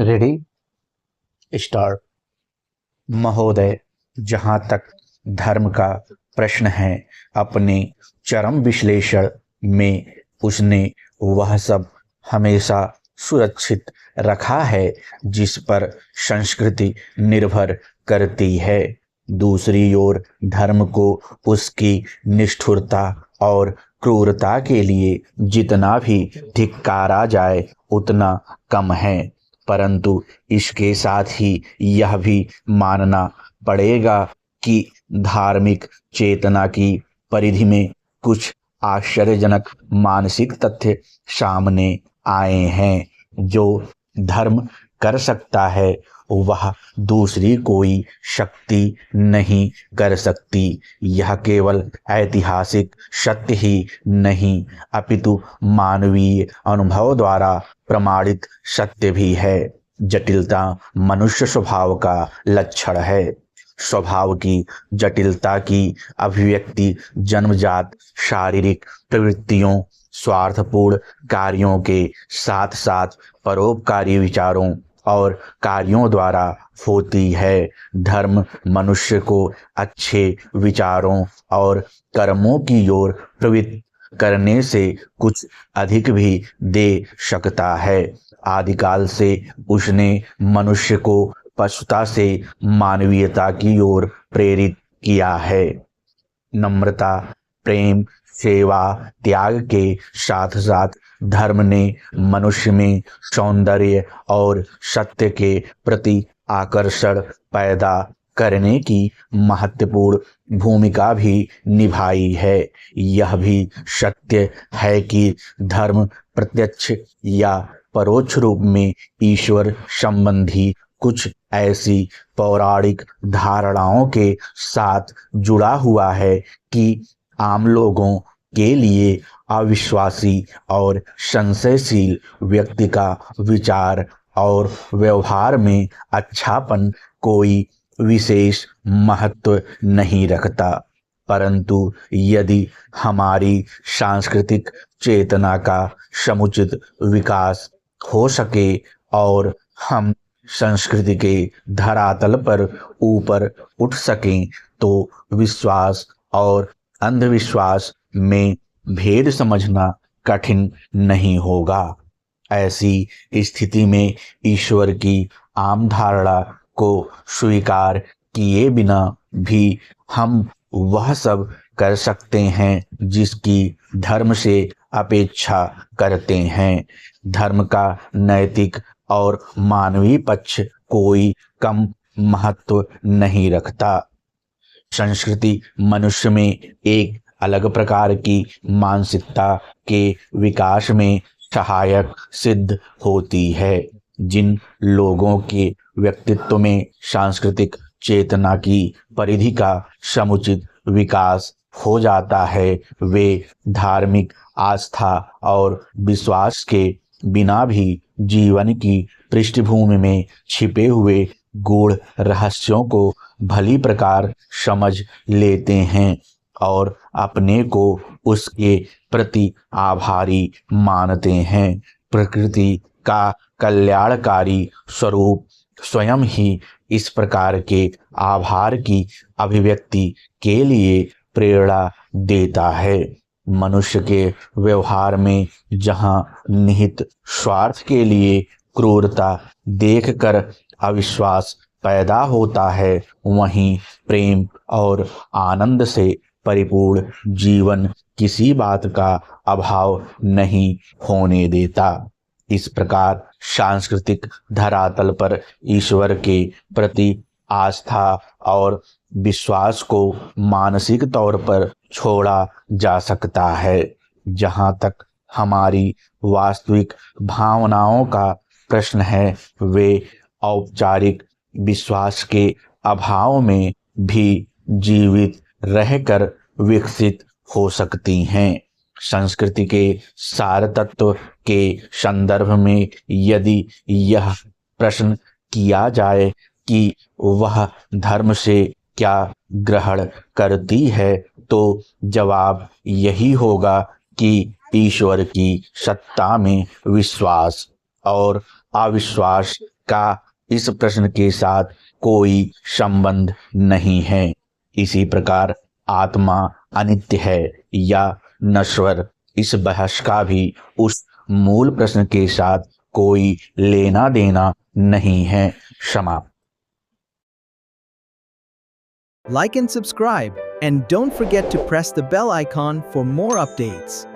Ready start. महोदय, जहाँ तक धर्म का प्रश्न है, अपने चरम विश्लेषण में उसने वह सब हमेशा सुरक्षित रखा है जिस पर संस्कृति निर्भर करती है। दूसरी ओर धर्म को उसकी निष्ठुरता और क्रूरता के लिए जितना भी धिक्कारा जाए उतना कम है, परंतु इसके साथ ही यह भी मानना पड़ेगा कि धार्मिक चेतना की परिधि में कुछ आश्चर्यजनक मानसिक तथ्य सामने आए हैं। जो धर्म कर सकता है वह दूसरी कोई शक्ति नहीं कर सकती। यह केवल ऐतिहासिक सत्य ही नहीं अपितु मानवीय अनुभव द्वारा प्रमाणित सत्य भी है। जटिलता मनुष्य स्वभाव का लक्षण है। स्वभाव की जटिलता की अभिव्यक्ति जन्मजात शारीरिक प्रवृत्तियों, स्वार्थपूर्ण कार्यों के साथ साथ परोपकारी विचारों और कार्यों द्वारा होती है। धर्म मनुष्य को अच्छे विचारों और कर्मों की ओर प्रवृत्त करने से कुछ अधिक भी दे सकता है। आदिकाल से उसने मनुष्य को पशुता से मानवीयता की ओर प्रेरित किया है। नम्रता, प्रेम, सेवा, त्याग के साथ साथ धर्म ने मनुष्य में सौंदर्य और सत्य के प्रति आकर्षण पैदा करने की महत्वपूर्ण भूमिका भी निभाई है। यह भी सत्य है कि धर्म प्रत्यक्ष या परोक्ष रूप में ईश्वर संबंधी कुछ ऐसी पौराणिक धारणाओं के साथ जुड़ा हुआ है कि आम लोगों के लिए अविश्वासी और संशयशील व्यक्ति का विचार और व्यवहार में अच्छापन कोई विशेष महत्व नहीं रखता। परंतु यदि हमारी सांस्कृतिक चेतना का समुचित विकास हो सके और हम संस्कृति के धरातल पर ऊपर उठ सकें तो विश्वास और अंधविश्वास में भेद समझना कठिन नहीं होगा। ऐसी स्थिति में ईश्वर की आम धारणा को स्वीकार किए बिना भी हम वह सब कर सकते हैं जिसकी धर्म से अपेक्षा करते हैं। धर्म का नैतिक और मानवीय पक्ष कोई कम महत्व नहीं रखता। संस्कृति मनुष्य में एक अलग प्रकार की मानसिकता के विकास में सहायक सिद्ध होती है। जिन लोगों के व्यक्तित्व में सांस्कृतिक चेतना की परिधि का समुचित विकास हो जाता है वे धार्मिक आस्था और विश्वास के बिना भी जीवन की पृष्ठभूमि में छिपे हुए गूढ़ रहस्यों को भली प्रकार समझ लेते हैं और अपने को उसके प्रति आभारी मानते हैं। प्रकृति का कल्याणकारी स्वरूप स्वयं ही इस प्रकार के आभार की अभिव्यक्ति के लिए प्रेरणा देता है। मनुष्य के व्यवहार में जहाँ निहित स्वार्थ के लिए क्रूरता देखकर अविश्वास पैदा होता है, वहीं प्रेम और आनंद से परिपूर्ण जीवन किसी बात का अभाव नहीं होने देता। इस प्रकार सांस्कृतिक धरातल पर ईश्वर के प्रति आस्था और विश्वास को मानसिक तौर पर छोड़ा जा सकता है। जहाँ तक हमारी वास्तविक भावनाओं का प्रश्न है, वे औपचारिक विश्वास के अभाव में भी जीवित रहकर विकसित हो सकती हैं। संस्कृति के सार तत्व के संदर्भ में यदि यह प्रश्न किया जाए कि वह धर्म से क्या ग्रहण करती है, तो जवाब यही होगा कि ईश्वर की सत्ता में विश्वास और अविश्वास का इस प्रश्न के साथ कोई संबंध नहीं है। इसी प्रकार आत्मा अनित्य है या नश्वर, इस बहस का भी उस मूल प्रश्न के साथ कोई लेना देना नहीं है। समाप्त। Like and subscribe, and don't forget to press the bell icon for more updates.